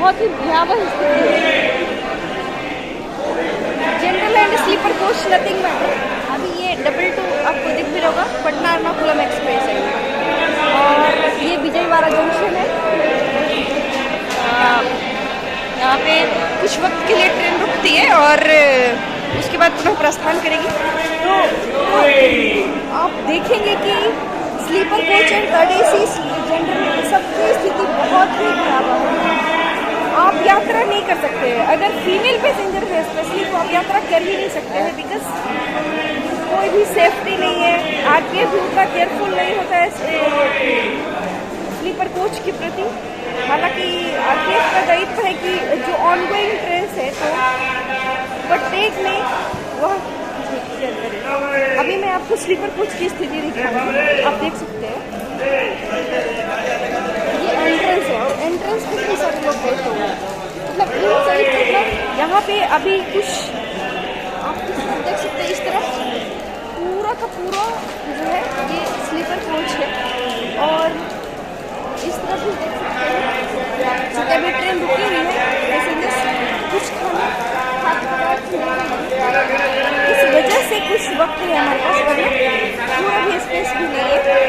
बहुत ही भयावह स्थिति है। General and sleeper coach nothing matter. अभी ये 22 आपको दिख भी होगा, पटना एर्नाकुलम एक्सप्रेस है और ये विजयवाड़ा जंक्शन है। यहाँ पे कुछ वक्त के लिए ट्रेन रुकती है और उसके बाद पुनः प्रस्थान करेगी। तो आप देखेंगे कि sleeper coach and third AC general सबकी स्थिति बहुत ही खराब है। आप यात्रा नहीं कर सकते हैं अगर फीमेल पैसेंजर है स्पेशली, तो आप यात्रा कर ही नहीं सकते हैं बिकॉज कोई भी सेफ्टी नहीं है। आरपीएफ भी उतना केयरफुल नहीं होता है स्लीपर कोच के प्रति। हालांकि आरपीएफ का दायित्व है कि जो ऑनगोइंग ट्रेन है तो प्रत्येक में वह अभी मैं आपको स्लीपर कोच की स्थिति दिखाऊंगी। आप देख सकते हैं ये एंट्रेंस है और एंट्रेंस पे भी सारे लोग बैठे हुए हैं। मतलब यहाँ पे अभी कुछ आप देख सकते हैं इस तरफ पूरा का पूरा जो है ये स्लीपर कोच है और इस तरफ भी देख सकते हैं जब अभी ट्रेन रुकी हुई है पैसेंजर्स कुछ खाना इस वजह से कुछ वक्त है हमारे पास, वरना पूरा भी स्पेस भी नहीं है।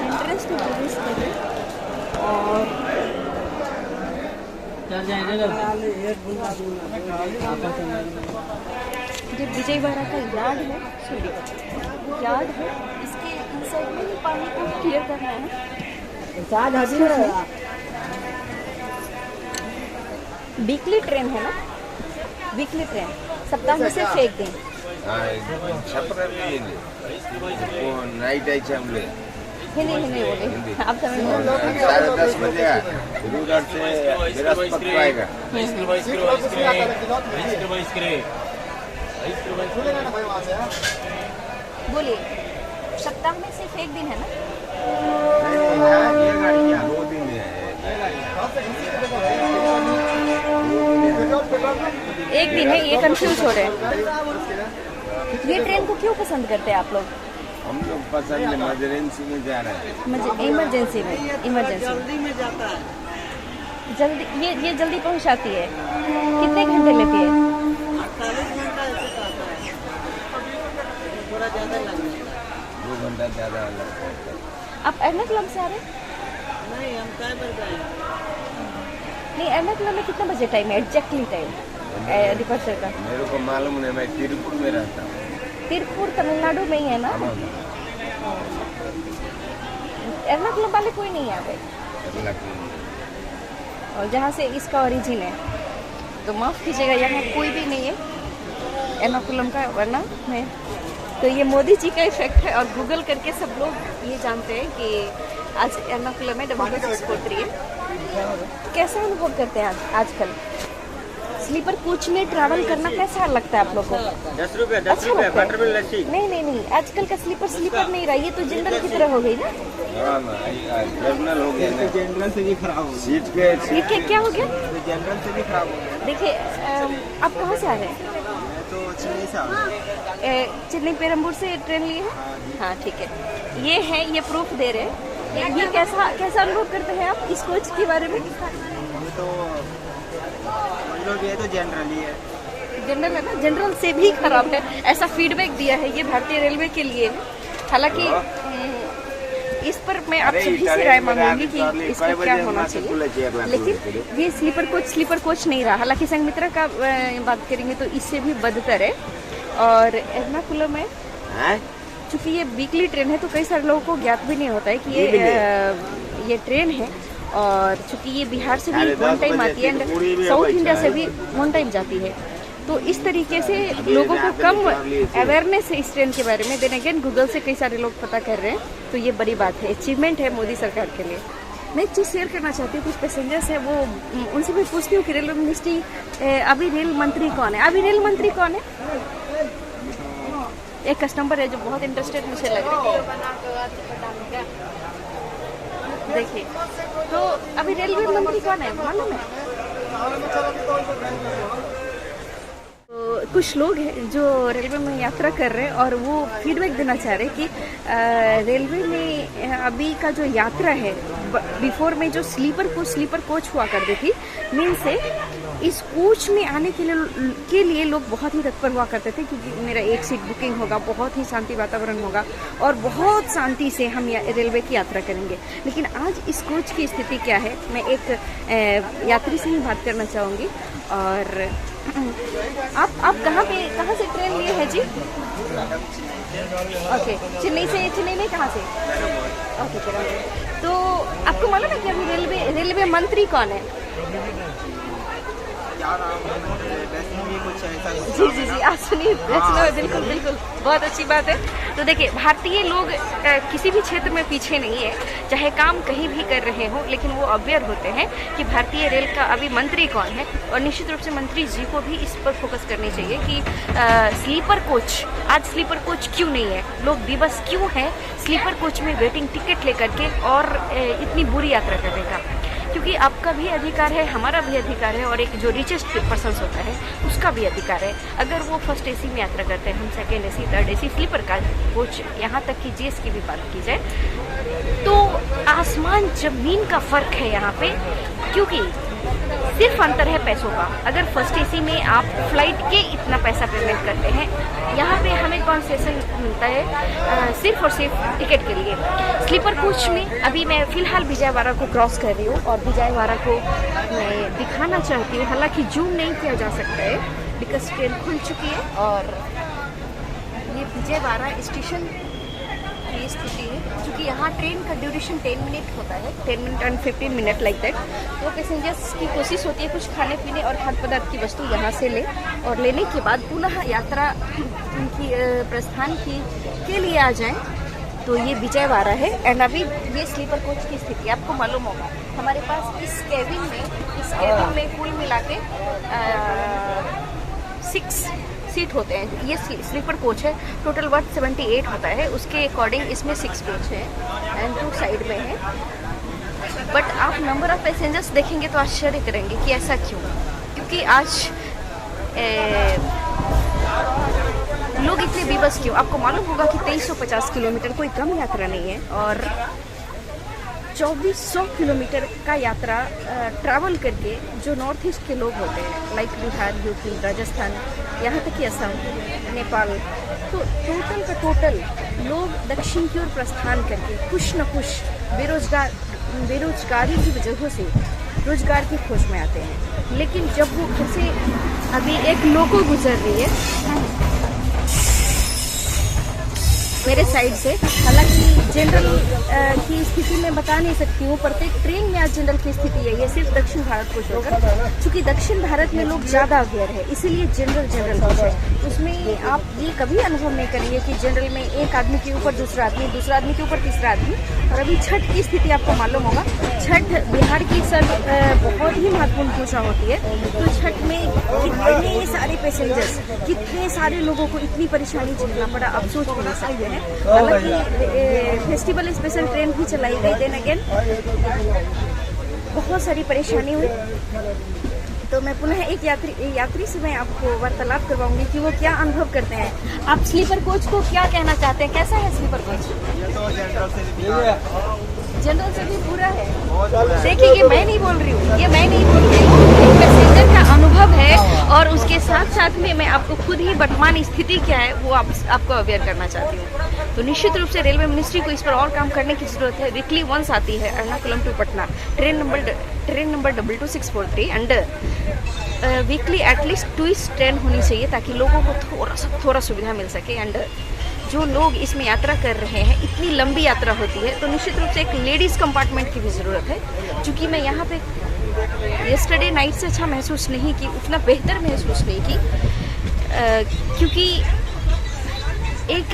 एंट्रेंस टू पुलिस और ये विजयवाड़ा का यार्ड है, यार्ड है। इसके इनसाइड में ही पानी को क्लियर करना है। वीकली ट्रेन है ना, वीकली ट्रेन सप्ताह में सिर्फ एक दिन। नाइट आई हमले हिंदी बोले आप समझ लो। 10:30 बजे रूट से बृहस्पति आएगा। बोलिए सप्ताह में सिर्फ एक दिन है ना? ये गाड़ी 2 दिन है। एक दिन है, ये कंफ्यूज हो रहे हैं। ये ट्रेन को क्यों पसंद करते हैं आप लोग? हम लोग पसंद इमरजेंसी में जा रहे हैं। इमरजेंसी में जल्दी में जाता है। जल्दी ये जल्दी पहुंचाती है। कितने घंटे लेती है? 48 घंटा ऐसे आता है, थोड़ा ज़्यादा लग जाता है। 2 घंटा ज़्यादा लगता है। आप एर्नाकुलम से आ रहे हैं? नहीं, हम काय पर गए। नहीं, एर्नाकुलम में कितने बजे टाइम है एग्जैक्टली टाइम डिपार्चर का? मेरे को मालूम नहीं, मैं तिरुपुर में रहता हूँ। तिरुपुर तमिलनाडु में ही है ना? एर्नाकुलम वाले कोई नहीं है यहाँ पे, और जहाँ से इसका ओरिजिन है तो माफ़ कीजिएगा यहाँ कोई भी नहीं है एर्नाकुलम का, वरना मैं तो ये मोदी जी का इफेक्ट है। और गूगल करके सब लोग ये जानते हैं कि आज एर्नाकुलम में W643 है। कैसा अनुभव करते हैं आजकल स्लीपर कोच में ट्रैवल करना? कैसा लगता है आप लोगों को? 10 रुपये अच्छा बटर मिल लस्सी। नहीं, आजकल का स्लीपर नहीं रहा, ये तो जनरल की तरह हो गई ना। जनरल हो गया, जनरल से भी खराब हो सीट पे। क्या हो गया? जनरल से भी खराब हो गया। देखिए आप कहाँ से आ रहे हैं? तो चेन्नई से आ रहा हूँ। चेन्नई पेरम्बूर से ट्रेन लिए हैं? हाँ ठीक है, ये है, ये प्रूफ दे रहे हैं। ये कैसा अनुभव करते हैं आप इस कोच के बारे में? ये तो जनरल ही है। जनरल है ना, जनरल से भी खराब है ऐसा फीडबैक दिया है ये भारतीय रेलवे के लिए। हालांकि इस पर मैं आप सभी से राय मांगूंगी कि इसका क्या होना चाहिए, लेकिन ये स्लीपर कोच नहीं रहा। हालांकि संघमित्रा का बात करेंगे तो इससे भी बदतर है। और एर्नाकुलम में चूंकि ये वीकली ट्रेन है तो कई सारे लोगों को ज्ञात भी नहीं होता है कि ये ट्रेन है। और चूंकि ये बिहार से भी वन टाइम आती है एंड साउथ इंडिया से भी वन टाइम जाती है, तो इस तरीके से लोगों को कम अवेयरनेस है इस ट्रेन के बारे में। देन अगेन गूगल से कई सारे लोग पता कर रहे हैं, तो ये बड़ी बात है, अचीवमेंट है मोदी सरकार के लिए। मैं एक चीज़ शेयर करना चाहती हूँ, कुछ पैसेंजर्स है वो उनसे मैं पूछती हूँ कि रेलवे मिनिस्ट्री अभी रेल मंत्री कौन है? अभी रेल मंत्री कौन है? एक कस्टमर है जो बहुत इंटरेस्टेड मुझे लग रहा है। देखिए तो अभी रेलवे मंत्री कौन है मालूम है? तो कुछ लोग हैं जो रेलवे में यात्रा कर रहे हैं और वो फीडबैक देना चाह रहे हैं कि रेलवे में अभी का जो यात्रा है, बिफोर में जो स्लीपर कोच हुआ करती थी, मीन से इस कोच में आने के लिए लोग बहुत ही तत्पर हुआ करते थे, क्योंकि मेरा एक सीट बुकिंग होगा, बहुत ही शांति वातावरण होगा और बहुत शांति से हम रेलवे की यात्रा करेंगे। लेकिन आज इस कोच की स्थिति क्या है, मैं एक यात्री से ही बात करना चाहूँगी। और आप कहाँ से ट्रेन लिए हैं जी? ओके, चेन्नई में कहाँ से? ओके, तो आपको मालूम है कि अभी रेलवे मंत्री कौन है? जी आप सुनिए, बिल्कुल बहुत अच्छी बात है। तो देखिए, भारतीय लोग किसी भी क्षेत्र में पीछे नहीं है, चाहे काम कहीं भी कर रहे हो, लेकिन वो अवेयर होते हैं कि भारतीय रेल का अभी मंत्री कौन है। और निश्चित रूप से मंत्री जी को भी इस पर फोकस करनी चाहिए कि स्लीपर कोच, आज स्लीपर कोच क्यों नहीं है, लोग विवश क्यों है स्लीपर कोच में वेटिंग टिकट लेकर के और इतनी बुरी यात्रा करने का। क्योंकि आपका भी अधिकार है, हमारा भी अधिकार है, और एक जो रिचेस्ट पर्सन होता है उसका भी अधिकार है। अगर वो फर्स्ट एसी में यात्रा करते हैं, हम second AC, third AC, sleeper का कोच, यहाँ तक कि जीएस की भी बात की जाए, तो आसमान जमीन का फर्क है यहाँ पे। क्योंकि सिर्फ अंतर है पैसों का। अगर फर्स्ट एसी में आप फ्लाइट के इतना पैसा पेमेंट करते हैं, यहाँ पे हमें कंसेशन मिलता है सिर्फ और सिर्फ टिकट के लिए। स्लीपर कोच में अभी मैं फ़िलहाल विजयवाड़ा को क्रॉस कर रही हूँ और विजयवाड़ा को मैं दिखाना चाहती हूँ, हालांकि जूम नहीं किया जा सकता है बिकॉज ट्रेन खुल चुकी है। और ये विजयवाड़ा स्टेशन की स्थिति है, क्योंकि यहाँ ट्रेन का ड्यूरेशन 10 मिनट होता है, 10 minute and 15 minute like that. तो पैसेंजर्स की कोशिश होती है कुछ खाने पीने और खाद्य पदार्थ की वस्तु यहाँ से ले, और लेने के बाद पुनः यात्रा उनकी प्रस्थान के लिए आ जाएं। तो ये विजयवाड़ा है। एंड अभी ये स्लीपर कोच की स्थिति आपको मालूम होगा, हमारे पास इस केबिन में कुल मिला के 6 सीट होते हैं। ये स्लीपर कोच है, टोटल 178 होता है, उसके अकॉर्डिंग इसमें 6 कोच है एंड 2 साइड में है। बट आप नंबर ऑफ पैसेंजर्स देखेंगे तो आश्चर्य करेंगे कि ऐसा क्यों। क्योंकि आज लोग इतने बेबस क्यों। आपको मालूम होगा कि 2350 किलोमीटर कोई कम यात्रा नहीं है, और 2400 किलोमीटर का यात्रा ट्रैवल करके जो नॉर्थ ईस्ट के लोग होते हैं, लाइक बिहार, यूपी, राजस्थान, यहाँ तक कि असम, नेपाल, तो टोटल का टोटल लोग दक्षिण की ओर प्रस्थान करके कुछ न कुछ बेरोजगारी की वजह से रोजगार की खोज में आते हैं। लेकिन जब वो घर से अभी एक लोको गुजर रही है मेरे साइड से, हालांकि जनरल की स्थिति मैं बता नहीं सकती हूँ, प्रत्येक ट्रेन में आज जनरल की स्थिति है। ये सिर्फ दक्षिण भारत को छोड़कर, चूँकि दक्षिण भारत में लोग ज़्यादा अवेयर है, इसीलिए जनरल कोच है। उसमें आप ये कभी अनुभव नहीं करेंगे कि जनरल में एक आदमी के ऊपर दूसरा आदमी के ऊपर तीसरा आदमी। और अभी छठ की स्थिति आपको मालूम होगा, छठ बिहार की बहुत ही महत्वपूर्ण पूजा होती है। तो छठ में कितने सारे पैसेंजर्स, कितने सारे लोगों को इतनी परेशानी झेलना पड़ा, आप सोच भी नहीं सकते हैं। हालांकि फेस्टिवल स्पेशल ट्रेन भी चलाई गई, देन अगेन बहुत सारी परेशानी हुई। तो मैं पुनः एक यात्री से मैं आपको वार्तालाप करवाऊंगी कि वो क्या अनुभव करते हैं। आप स्लीपर कोच को क्या कहना चाहते हैं, कैसा है स्लीपर कोच? जनरल से भी पूरा है। देखिए, ये मैं नहीं बोल रही हूँ, पैसेंजर का अनुभव है, और उसके साथ साथ में मैं आपको खुद ही वर्तमान स्थिति क्या है वो आपको अवेयर करना चाहती हूँ। तो निश्चित रूप से रेलवे मिनिस्ट्री को इस पर और काम करने की जरूरत है। वीकली वंस आती है Ernakulam to Patna, train number 22643, and weekly at least 2 train होनी चाहिए, ताकि लोगों को थोड़ा सुविधा मिल सके। एंड जो लोग इसमें यात्रा कर रहे हैं, इतनी लंबी यात्रा होती है, तो निश्चित रूप से एक लेडीज़ कंपार्टमेंट की भी ज़रूरत है। क्योंकि मैं यहाँ पे येस्टरडे नाइट से अच्छा महसूस नहीं की, उतना बेहतर महसूस नहीं की, क्योंकि एक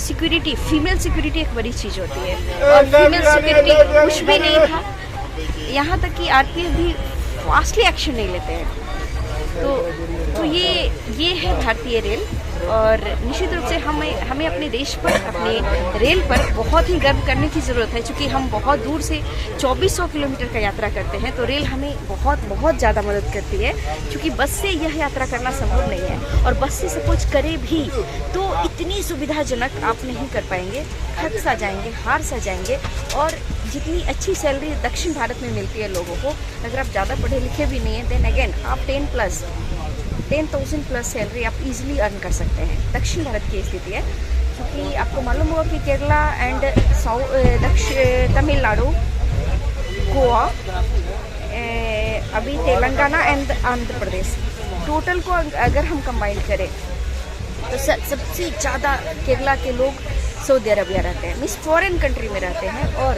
सिक्योरिटी, फीमेल सिक्योरिटी एक बड़ी चीज़ होती है, और फीमेल सिक्योरिटी कुछ भी नहीं था। यहाँ तक कि आरपीएफ भी फास्टली एक्शन नहीं लेते हैं। तो ये है भारतीय रेल। और निश्चित रूप से हमें अपने देश पर, अपने रेल पर बहुत ही गर्व करने की ज़रूरत है, क्योंकि हम बहुत दूर से 2400 किलोमीटर का यात्रा करते हैं, तो रेल हमें बहुत ज़्यादा मदद करती है, क्योंकि बस से यह यात्रा करना संभव नहीं है। और बस से सपोज करे भी तो इतनी सुविधाजनक आप नहीं कर पाएंगे, थक सा जाएंगे, हार सा जाएंगे। और जितनी अच्छी सैलरी दक्षिण भारत में मिलती है लोगों को, अगर आप ज़्यादा पढ़े लिखे भी नहीं हैं, देन अगेन आप 10,000 प्लस सैलरी आप इजीली अर्न कर सकते हैं। दक्षिण भारत की स्थिति है, क्योंकि आपको मालूम होगा कि केरला एंड तमिलनाडु, गोवा, अभी तेलंगाना एंड आंध्र प्रदेश, टोटल को अगर हम कंबाइन करें तो सबसे ज़्यादा केरला के लोग सऊदी अरबिया रहते हैं, मीन्स फॉरेन कंट्री में रहते हैं। और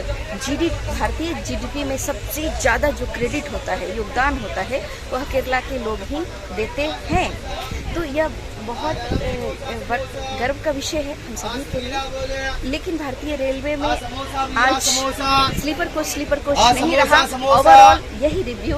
भारतीय जीडीपी में सबसे ज़्यादा जो क्रेडिट होता है, योगदान होता है, वह केरला के लोग ही देते हैं। तो यह बहुत गर्व का विषय है हम सभी के लिए। लेकिन भारतीय रेलवे में आज स्लीपर कोच नहीं रहा। ओवरऑल यही रिव्यू।